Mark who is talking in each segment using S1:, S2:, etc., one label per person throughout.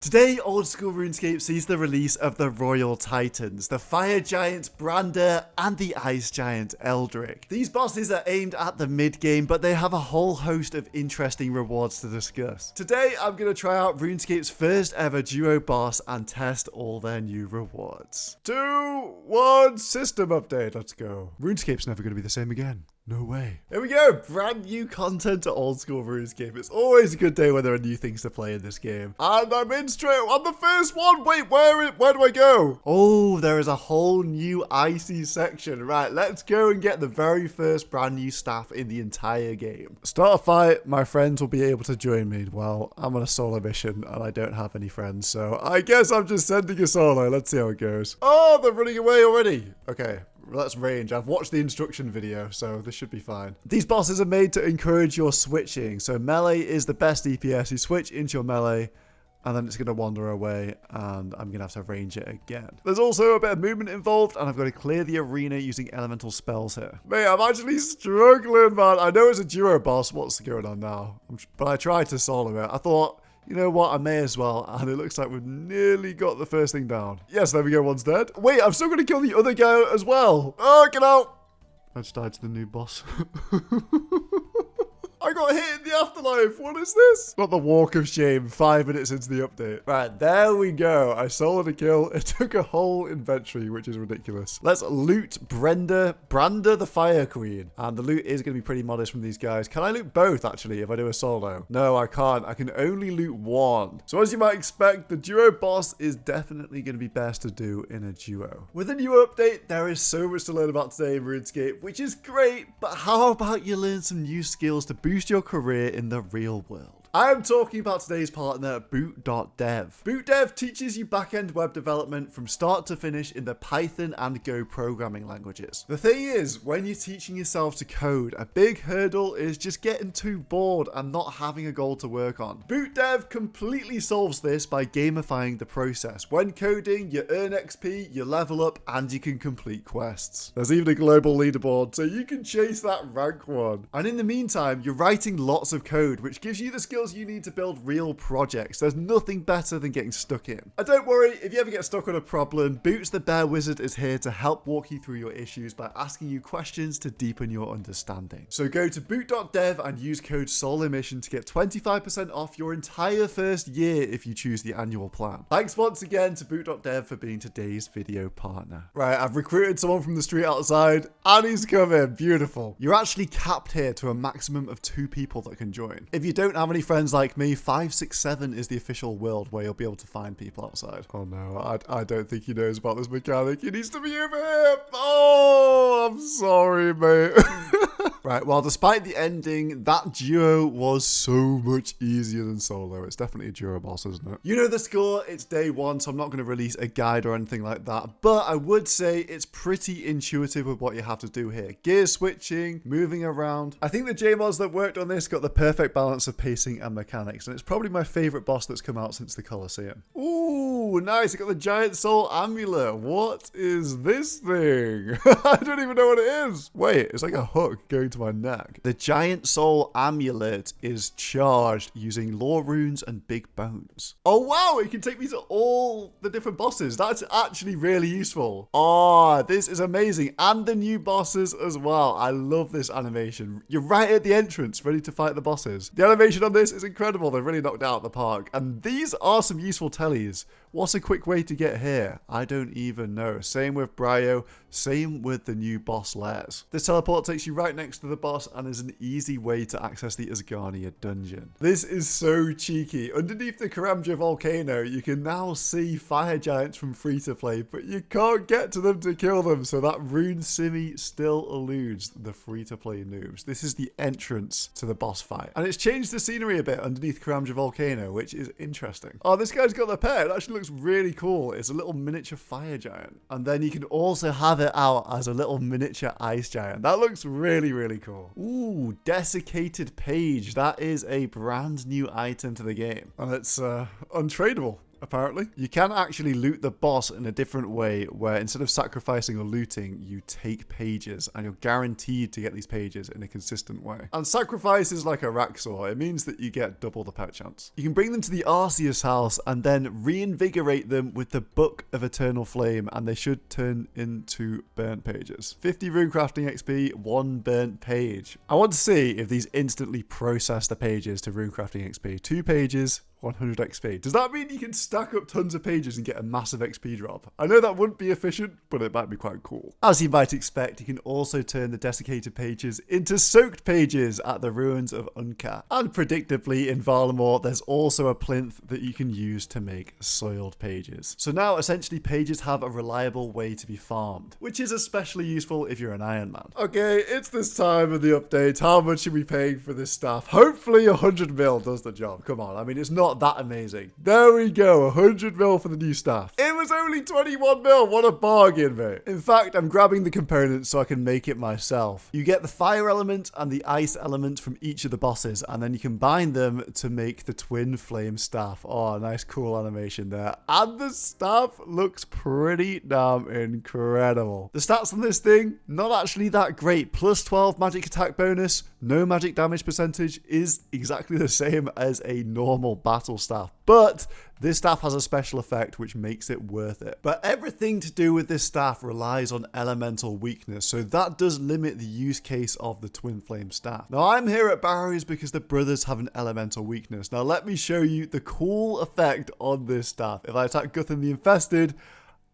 S1: Today, old school RuneScape sees the release of the Royal Titans, the Fire Giant Brander and the Ice Giant Eldrick. These bosses are aimed at the mid-game, but they have a whole host of interesting rewards to discuss. Today, I'm going to try out RuneScape's first ever duo boss and test all their new rewards. 2, 1, system update, let's go. RuneScape's never going to be the same again. No way. Here we go. Brand new content to old school RuneScape. It's always a good day when there are new things to play in this game. And I'm in straight on the first one. Wait, where do I go? Oh, there is a whole new icy section. Right, let's go and get the very first brand new staff in the entire game. Start a fight. My friends will be able to join me. Well, I'm on a solo mission and I don't have any friends. So I guess I'm just sending a solo. Let's see how it goes. Oh, they're running away already. Okay. That's range. I've watched the instruction video, so this should be fine. These bosses are made to encourage your switching. So melee is the best DPS. You switch into your melee, and then it's going to wander away, and I'm going to have to range it again. There's also a bit of movement involved, and I've got to clear the arena using elemental spells here. Mate, I'm actually struggling, man. I know it's a duo boss. What's going on now? But I tried to solo it. I thought, you know what, I may as well. And it looks like we've nearly got the first thing down. Yes, there we go, one's dead. Wait, I'm still going to kill the other guy as well. Oh, get out. I just died to the new boss. I got hit in the afterlife. What is this? Not the walk of shame 5 minutes into the update. Right, there we go. I soloed a kill. It took a whole inventory, which is ridiculous. Let's loot Brander the Fire Queen. And the loot is going to be pretty modest from these guys. Can I loot both, actually, if I do a solo? No, I can't. I can only loot one. So as you might expect, the duo boss is definitely going to be best to do in a duo. With a new update, there is so much to learn about today in RuneScape, which is great. But how about you learn some new skills to boost your career in the real world? I am talking about today's partner, Boot.dev. Boot.dev teaches you back-end web development from start to finish in the Python and Go programming languages. The thing is, when you're teaching yourself to code, a big hurdle is just getting too bored and not having a goal to work on. Boot.dev completely solves this by gamifying the process. When coding, you earn XP, you level up, and you can complete quests. There's even a global leaderboard, so you can chase that rank 1. And in the meantime, you're writing lots of code, which gives you the skills you need to build real projects. There's nothing better than getting stuck in. And don't worry, if you ever get stuck on a problem, Boots the Bear Wizard is here to help walk you through your issues by asking you questions to deepen your understanding. So go to boot.dev and use code SOLEMISSION to get 25% off your entire first year if you choose the annual plan. Thanks once again to boot.dev for being today's video partner. Right, I've recruited someone from the street outside and he's coming. Beautiful. You're actually capped here to a maximum of 2 people that can join. If you don't have any friends like me, 567 is the official world where you'll be able to find people outside. Oh no, I don't think he knows about this mechanic. He needs to be over here. Oh, I'm sorry, mate. Right, well, despite the ending, that duo was so much easier than solo. It's definitely a duo boss, isn't it? You know the score, it's day 1, so I'm not going to release a guide or anything like that, but I would say it's pretty intuitive with what you have to do here. Gear switching, moving around. I think the JMods that worked on this got the perfect balance of pacing and mechanics, and it's probably my favorite boss that's come out since the Colosseum. Ooh, nice. I got the Giant Soul Amulet. What is this thing? I don't even know what it is. Wait, it's like a hook going to my neck. The Giant Soul Amulet is charged using lore runes and big bones. Oh wow, it can take me to all the different bosses. That's actually really useful. Oh, this is amazing. And the new bosses as well. I love this animation. You're right at the entrance, ready to fight the bosses. The animation on this is incredible. They've really knocked out the park. And these are some useful tellies. What's a quick way to get here? I don't even know. Same with Bryo. Same with the new boss Les. This teleport takes you right next to the boss and is an easy way to access the Asgarnia dungeon. This is so cheeky. Underneath the Karamja volcano, you can now see fire giants from free-to-play, but you can't get to them to kill them, so that rune simmy still eludes the free-to-play noobs. This is the entrance to the boss fight. And it's changed the scenery a bit underneath Karamja volcano, which is interesting. Oh, this guy's got the pet. It actually looks really cool. It's a little miniature fire giant. And then you can also have it out as a little miniature ice giant. That looks really, really cool. Ooh, Desiccated Page. That is a brand new item to the game. And it's untradeable. apparently. You can actually loot the boss in a different way, where instead of sacrificing or looting, you take pages, and you're guaranteed to get these pages in a consistent way. And sacrifice is like a Raxor. It means that you get double the pet chance. You can bring them to the Osrs house and then reinvigorate them with the Book of Eternal Flame, and they should turn into burnt pages. 50 runecrafting XP, 1 burnt page. I want to see if these instantly process the pages to runecrafting XP. 2 pages, 100 XP. Does that mean you can stack up tons of pages and get a massive XP drop? I know that wouldn't be efficient, but it might be quite cool. As you might expect, you can also turn the desiccated pages into soaked pages at the ruins of Uncat. And predictably, in Valamor, there's also a plinth that you can use to make soiled pages. So now, essentially, pages have a reliable way to be farmed, which is especially useful if you're an Iron Man. Okay, it's this time of the update. How much are we paying for this stuff? Hopefully 100 mil does the job. Come on, I mean, it's not that amazing. There we go, 100 mil for the new staff. It was only 21 mil. What a bargain, mate. In fact, I'm grabbing the components so I can make it myself. You get the fire element and the ice element from each of the bosses, and then you combine them to make the Twinflame staff. Oh, nice cool animation there. And the staff looks pretty damn incredible. The stats on this thing, not actually that great. Plus 12 magic attack bonus, no magic damage percentage, is exactly the same as a normal battle staff, but this staff has a special effect which makes it worth it. But everything to do with this staff relies on elemental weakness, so that does limit the use case of the Twinflame staff. Now I'm here at Barrows because the brothers have an elemental weakness. Now let me show you the cool effect on this staff. If I attack Guthan the Infested,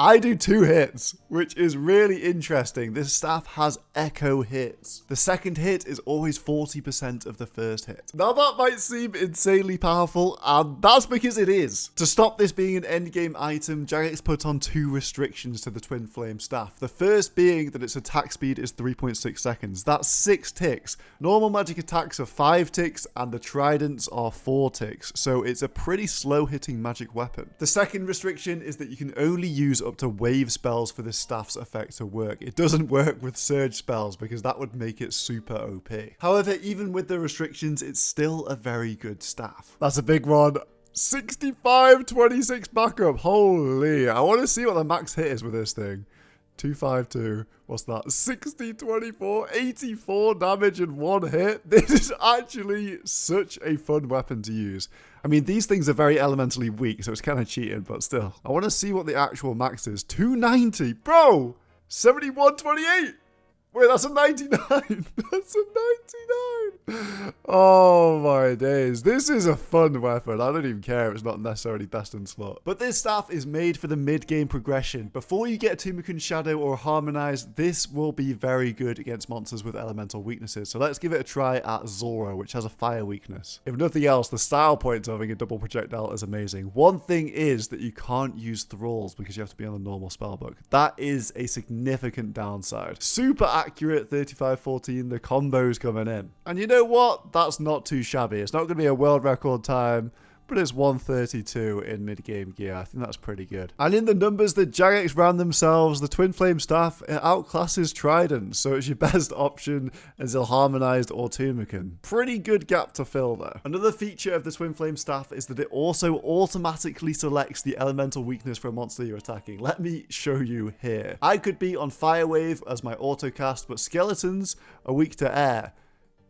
S1: I do 2 hits, which is really interesting. This staff has echo hits. The second hit is always 40% of the first hit. Now that might seem insanely powerful, and that's because it is. To stop this being an endgame item, Jagex put on 2 restrictions to the Twinflame staff. The first being that its attack speed is 3.6 seconds. That's 6 ticks. Normal magic attacks are 5 ticks, and the tridents are 4 ticks. So it's a pretty slow hitting magic weapon. The second restriction is that you can only use up to wave spells for this staff's effect to work. It doesn't work with surge spells because that would make it super OP. However, even with the restrictions, it's still a very good staff. That's a big one. 65-26 backup. Holy, I want to see what the max hit is with this thing. 252. What's that? 60-24, 84 damage in 1 hit. This is actually such a fun weapon to use. I mean, these things are very elementally weak, so it's kind of cheating, but still. I want to see what the actual max is. 290. Bro! 71-28. Wait, that's a 99. That's a 99. Oh my days. This is a fun weapon. I don't even care if it's not necessarily best in slot. But this staff is made for the mid-game progression. Before you get Tumakun's Shadow or Harmonize, this will be very good against monsters with elemental weaknesses. So let's give it a try at Zora, which has a fire weakness. If nothing else, the style point of having a double projectile is amazing. One thing is that you can't use thralls because you have to be on the normal spellbook. That is a significant downside. Super accurate 35-14, the combos coming in. And you know what? That's not too shabby. It's not going to be a world record time, but it's 132 in mid-game gear. I think that's pretty good. And in the numbers that Jagex ran themselves, the Twinflame staff, it outclasses Trident, so it's your best option as a Harmonized or Tumakun. Pretty good gap to fill there. Another feature of the Twinflame staff is that it also automatically selects the elemental weakness for a monster you're attacking. Let me show you here. I could be on Fire Wave as my autocast, but skeletons are weak to air.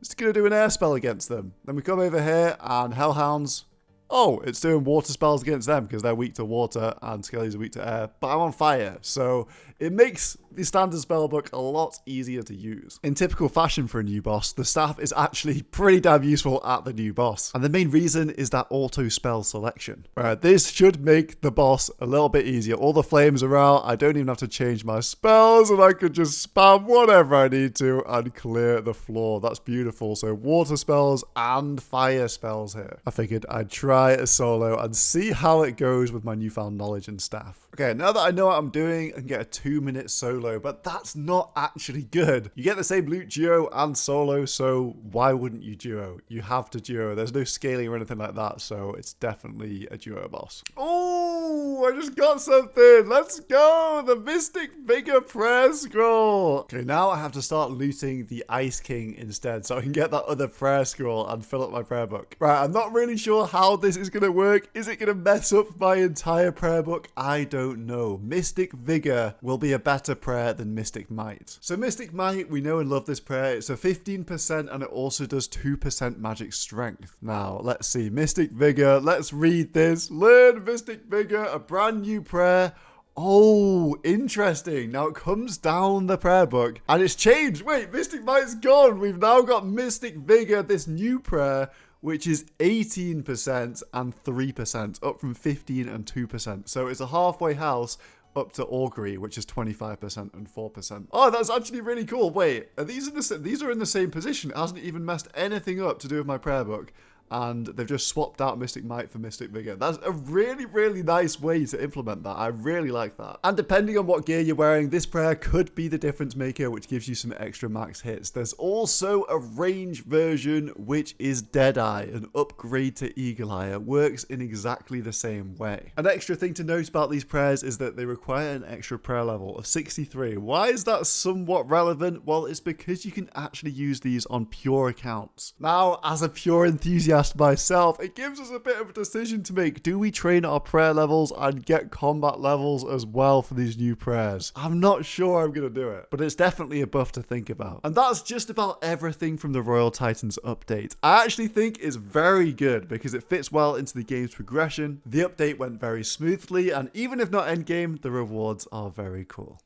S1: It's going to do an air spell against them. Then we come over here and Hellhounds. Oh, it's doing water spells against them because they're weak to water and skellies are weak to air, but I'm on fire, so it makes the standard spellbook a lot easier to use. In typical fashion for a new boss, the staff is actually pretty damn useful at the new boss, and the main reason is that auto spell selection. This should make the boss a little bit easier. All the flames are out, I don't even have to change my spells, and I could just spam whatever I need to and clear the floor. That's beautiful. So water spells and fire spells here. I figured I'd try a solo and see how it goes with my newfound knowledge and staff. Okay, now that I know what I'm doing, I can get a 2-minute solo, but that's not actually good. You get the same loot duo and solo, so why wouldn't you duo? You have to duo. There's no scaling or anything like that, so it's definitely a duo boss. Oh, Ooh, I just got something. Let's go. The Mystic Vigor prayer scroll. Okay, now I have to start looting the Ice King instead so I can get that other prayer scroll and fill up my prayer book. Right, I'm not really sure how this is going to work. Is it going to mess up my entire prayer book? I don't know. Mystic Vigor will be a better prayer than Mystic Might. So Mystic Might, we know and love this prayer. It's a 15% and it also does 2% magic strength. Now, let's see. Mystic Vigor. Let's read this. Learn Mystic Vigor, a brand new prayer. Oh, interesting. Now it comes down the prayer book and it's changed. Wait, Mystic Might's gone. We've now got Mystic Vigor, this new prayer, which is 18% and 3%, up from 15 and 2%. So it's a halfway house up to Augury, which is 25% and 4%. Oh, that's actually really cool. Wait, are these are in the same position? It hasn't even messed anything up to do with my prayer book. And they've just swapped out Mystic Might for Mystic Vigor. That's a really, really nice way to implement that. I really like that. And depending on what gear you're wearing, this prayer could be the difference maker, which gives you some extra max hits. There's also a range version, which is Deadeye, an upgrade to Eagle Eye. It works in exactly the same way. An extra thing to note about these prayers is that they require an extra prayer level of 63. Why is that somewhat relevant? Well, it's because you can actually use these on pure accounts. Now, as a pure enthusiast myself, it gives us a bit of a decision to make. Do we train our prayer levels and get combat levels as well for these new prayers? I'm not sure I'm going to do it, but it's definitely a buff to think about. And that's just about everything from the Royal Titans update. I actually think it's very good because it fits well into the game's progression. The update went very smoothly, and even if not endgame, the rewards are very cool.